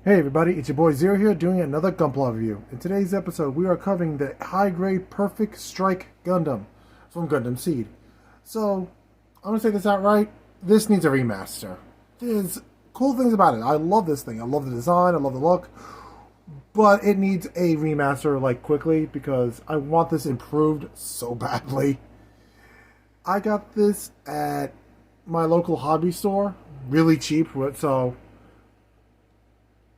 Hey everybody, it's your boy Zero here doing another gunpla review. In today's episode, we are covering the high-grade Perfect Strike Gundam from Gundam Seed. So, I'm going to say this outright, this needs a remaster. There's cool things about it. I love this thing. I love the design, I love the look, but it needs a remaster like quickly because I want this improved so badly. I got this at my local hobby store, really cheap, so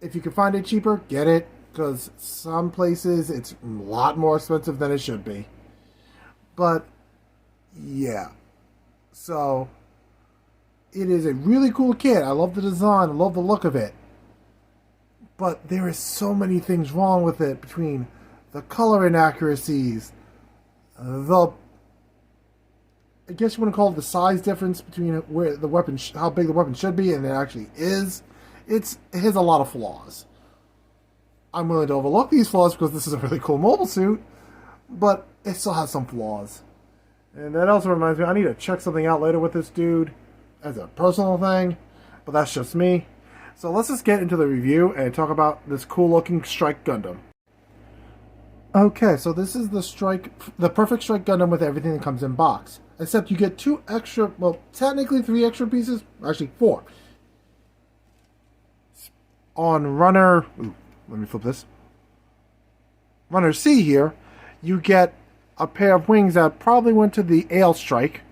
if you can find it cheaper, get it, because some places it's a lot more expensive than it should be. But, yeah. So, it is a really cool kit. I love the design, I love the look of it. But there is so many things wrong with it, between the color inaccuracies, I guess you want to call it the size difference between where the weapon, how big the weapon should be, and it actually is. It has a lot of flaws. I'm willing to overlook these flaws because this is a really cool mobile suit, but it still has some flaws. And that also reminds me, I need to check something out later with this dude as a personal thing, but that's just me. So let's just get into the review and talk about this cool looking Strike Gundam. Okay, so this is the Perfect Strike Gundam with everything that comes in box. Except you get two extra, well, technically 3 extra pieces, actually 4. On runner, let me flip this. Runner C here, you get a pair of wings that probably went to the Ale Strike.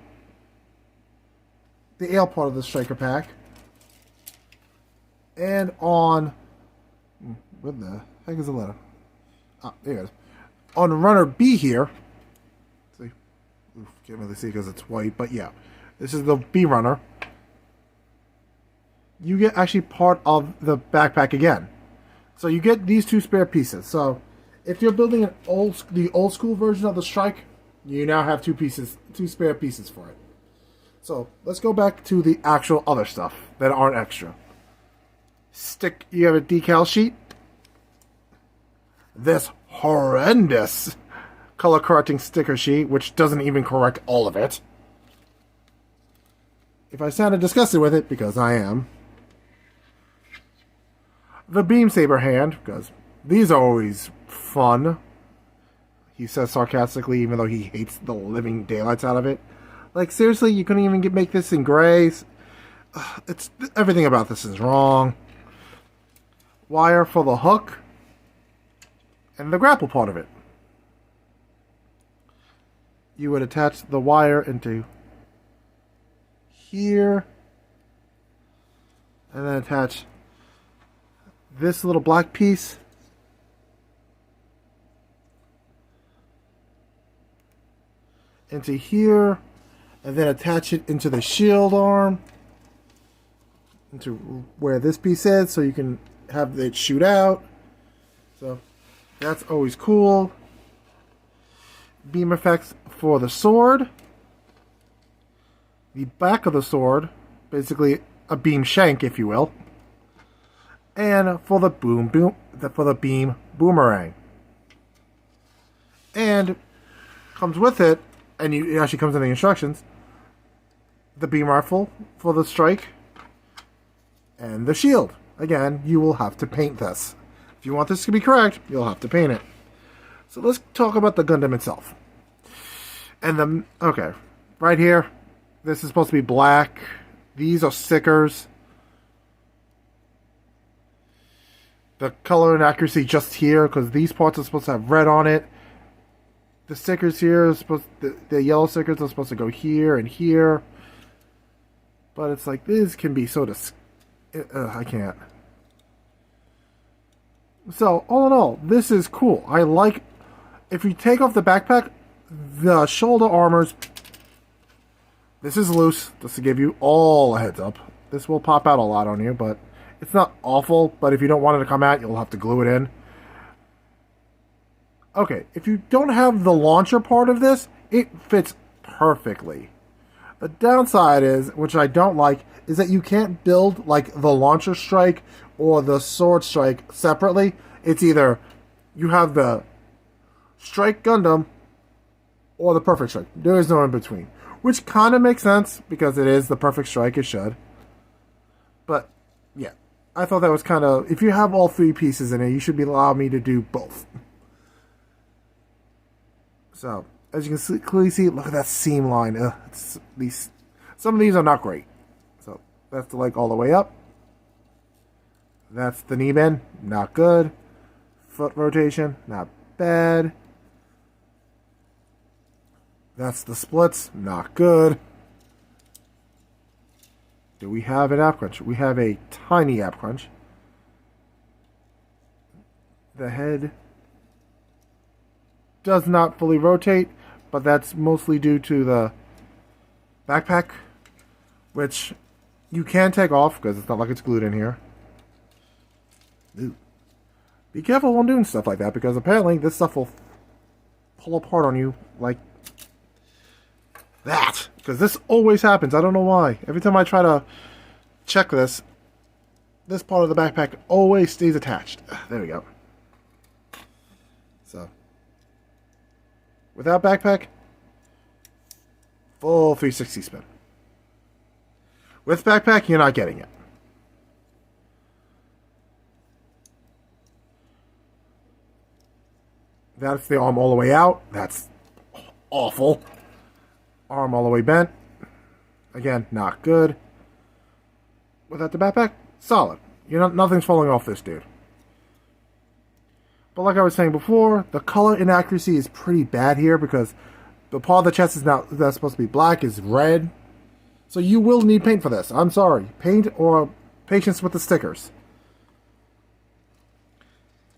The Ale part of the Striker pack. And on, what the heck is the letter? Ah, there it is. On runner B here, see, can't really see because it's white, but yeah, this is the B runner. You get actually part of the backpack again. So you get these 2 spare pieces. So if you're building the old school version of the Strike, you now have 2 spare pieces for it. So let's go back to the actual other stuff that aren't extra. You have a decal sheet. This horrendous color correcting sticker sheet, which doesn't even correct all of it. If I sounded disgusted with it, because I am. The beam saber hand, because these are always fun. He says sarcastically, even though he hates the living daylights out of it. Like, seriously, you couldn't even make this in grays? Everything about this is wrong. Wire for the hook. And the grapple part of it. You would attach the wire into here. And then attach this little black piece into here, and then attach it into the shield arm, into where this piece is, so you can have it shoot out. So that's always cool. Beam effects for the sword. The back of the sword, basically a beam shank, if you will. And for the beam boomerang. And comes with it, and it actually comes in the instructions, the beam rifle for the strike, and the shield. Again, you will have to paint this. If you want this to be correct, you'll have to paint it. So let's talk about the Gundam itself. And okay, right here, this is supposed to be black. These are stickers. The color inaccuracy just here, because these parts are supposed to have red on it. The stickers here are the yellow stickers are supposed to go here and here. But it's like, this can be so I can't. So, all in all, this is cool. I like, if you take off the backpack, the shoulder armors, this is loose, just to give you all a heads up. This will pop out a lot on you, but it's not awful, but if you don't want it to come out, you'll have to glue it in. Okay, if you don't have the launcher part of this, it fits perfectly. The downside is, which I don't like, is that you can't build like the launcher strike or the sword strike separately. It's either you have the Strike Gundam or the Perfect Strike. There is no in between. Which kind of makes sense because it is the Perfect Strike, it should. But, yeah. I thought that was kind of, if you have all three pieces in it, you should be allowed me to do both. So, as you can clearly see, look at that seam line. Some of these are not great. So, that's the leg all the way up. That's the knee bend, not good. Foot rotation, not bad. That's the splits, not good. Do we have an ab crunch? We have a tiny ab crunch. The head does not fully rotate, but that's mostly due to the backpack, which you can take off because it's not like it's glued in here. Ooh. Be careful when doing stuff like that, because apparently this stuff will pull apart on you like that. Because this always happens. I don't know why. Every time I try to check this part of the backpack always stays attached. There we go. So, without backpack, full 360 spin. With backpack, you're not getting it. That's the arm all the way out. That's awful. Arm all the way bent. Again, not good. Without the backpack, solid. Nothing's falling off this dude. But like I was saying before, the color inaccuracy is pretty bad here because the part of the chest is that's supposed to be black is red. So you will need paint for this. I'm sorry. Paint or patience with the stickers.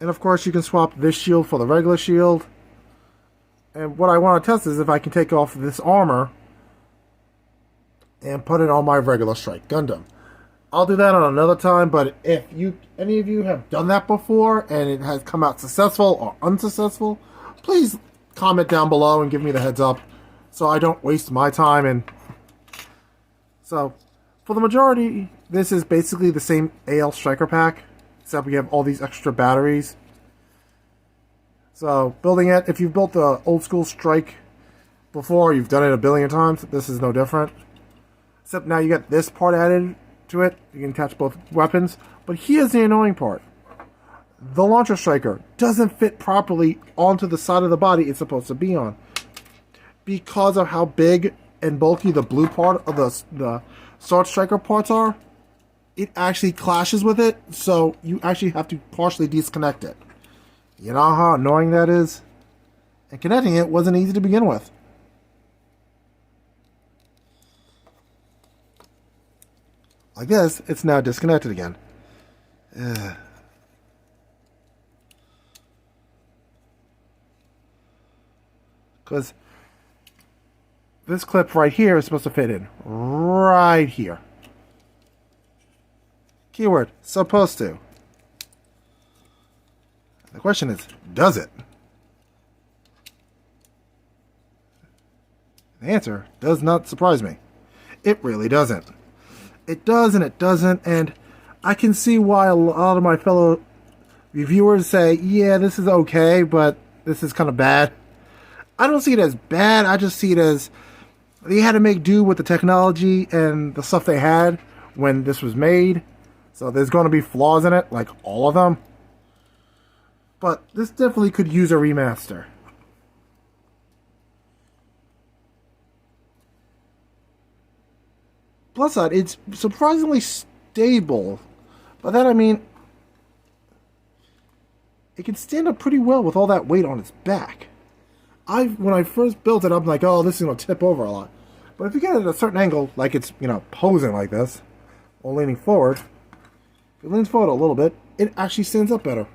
And of course you can swap this shield for the regular shield. And what I want to test is if I can take off this armor and put it on my regular Strike Gundam. I'll do that on another time, but if any of you have done that before and it has come out successful or unsuccessful, please comment down below and give me the heads up so I don't waste my time. And so, for the majority, this is basically the same AL Striker pack, except we have all these extra batteries. So, building it, if you've built the old school Strike before, you've done it a billion times, this is no different. Except now you get this part added to it. You can attach both weapons. But here's the annoying part. The Launcher Striker doesn't fit properly onto the side of the body it's supposed to be on. Because of how big and bulky the blue part of the Sword Striker parts are, it actually clashes with it, so you actually have to partially disconnect it. You know how annoying that is? And connecting it wasn't easy to begin with. Like this, it's now disconnected again. Because this clip right here is supposed to fit in right here. Keyword, supposed to. The question is, does it? The answer does not surprise me. It really doesn't. It does and it doesn't, and I can see why a lot of my fellow reviewers say, yeah, this is okay, but this is kind of bad. I don't see it as bad, I just see it as they had to make do with the technology and the stuff they had when this was made. So there's going to be flaws in it, like all of them. But this definitely could use a remaster. Plus side, it's surprisingly stable. By that I mean, it can stand up pretty well with all that weight on its back. When I first built it, I'm like, oh, this is going to tip over a lot. But if you get it at a certain angle, like it's, posing like this, or leaning forward, if it leans forward a little bit, it actually stands up better.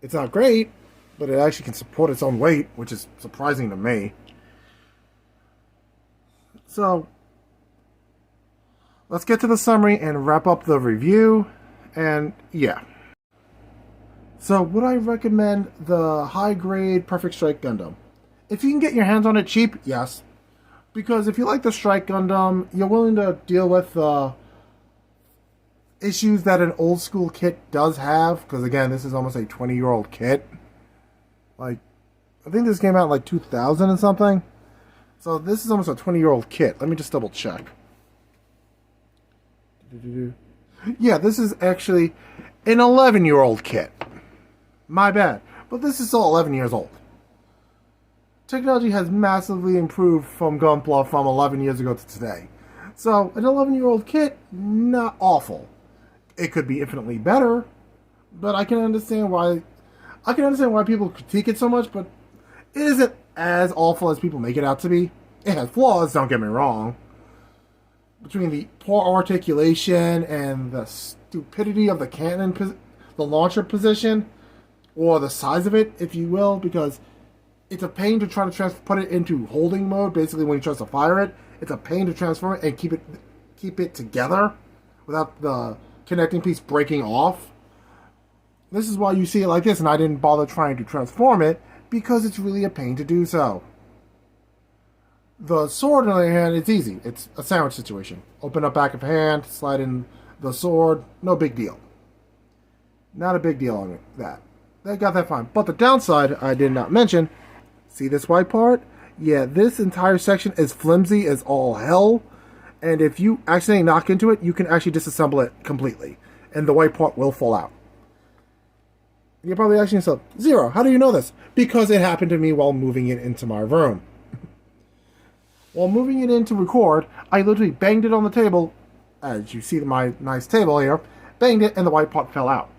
It's not great, but it actually can support its own weight, which is surprising to me. So, let's get to the summary and wrap up the review, and yeah. So, would I recommend the high-grade Perfect Strike Gundam? If you can get your hands on it cheap, yes. Because if you like the Strike Gundam, you're willing to deal with the issues that an old-school kit does have. Because, again, this is almost a 20-year-old kit. Like, I think this came out in, like, 2000 and something. So, this is almost a 20-year-old kit. Let me just double-check. Yeah, this is actually an 11-year-old kit. My bad. But this is still 11 years old. Technology has massively improved from Gunpla from 11 years ago to today. So, an 11-year-old kit, not awful. It could be infinitely better, but I can understand why people critique it so much, but it isn't as awful as people make it out to be. It has flaws, don't get me wrong. Between the poor articulation and the stupidity of the cannon, the launcher position, or the size of it, if you will, because it's a pain to try to put it into holding mode. Basically, when you try to fire it, it's a pain to transform it and keep it together without the connecting piece breaking off. This is why you see it like this, and I didn't bother trying to transform it because it's really a pain to do so. The sword, on the other hand, it's easy. It's a sandwich situation. Open up back of hand, slide in the sword, no big deal. Not a big deal on that. They got that fine. But the downside I did not mention, see this white part? Yeah, this entire section is flimsy as all hell. And if you accidentally knock into it, you can actually disassemble it completely. And the white part will fall out. You're probably asking yourself, Zero, how do you know this? Because it happened to me while moving it into my room. While moving it in to record, I literally banged it on the table, as you see my nice table here, banged it, and the white part fell out.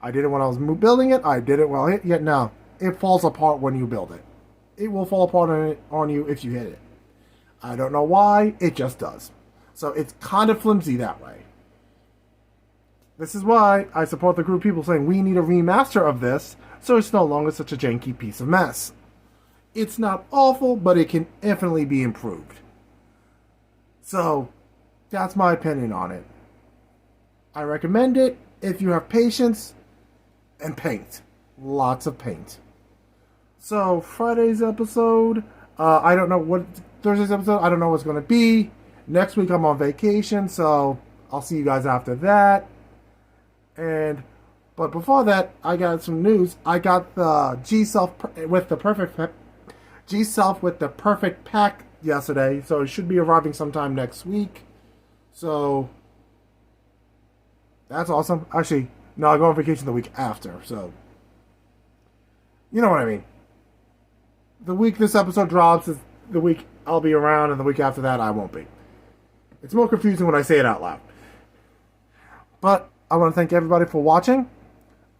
I did it when I was building it, I did it while it, yet no, it falls apart when you build it. It will fall apart on you if you hit it. I don't know why, it just does. So it's kind of flimsy that way. This is why I support the group of people saying we need a remaster of this, so it's no longer such a janky piece of mess. It's not awful, but it can infinitely be improved. So, that's my opinion on it. I recommend it if you have patience and paint. Lots of paint. So, Friday's episode, I don't know what, Thursday's episode, I don't know what's going to be. Next week I'm on vacation, so I'll see you guys after that. But before that, I got some news. I got the G-Self with the Perfect Pack yesterday, so it should be arriving sometime next week. So that's awesome. Actually, no, I go on vacation the week after, so you know what I mean. The week this episode drops is the week I'll be around, and the week after that I won't be. It's more confusing when I say it out loud. But I want to thank everybody for watching.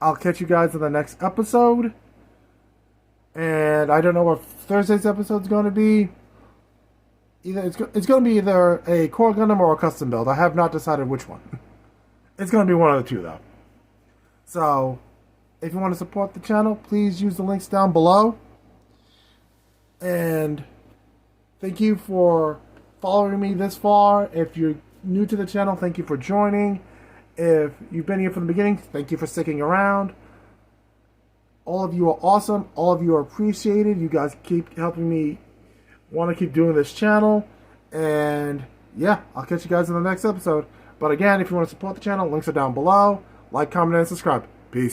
I'll catch you guys in the next episode. And I don't know what Thursday's episode is going to be. It's going to be either a core Gundam or a custom build. I have not decided which one. It's going to be one of the two, though. So, if you want to support the channel, please use the links down below. And thank you for following me this far. If you're new to the channel, thank you for joining. If you've been here from the beginning, thank you for sticking around. All of you are awesome. All of you are appreciated. You guys keep helping me want to keep doing this channel. And yeah, I'll catch you guys in the next episode. But again, if you want to support the channel, links are down below. Like, comment, and subscribe.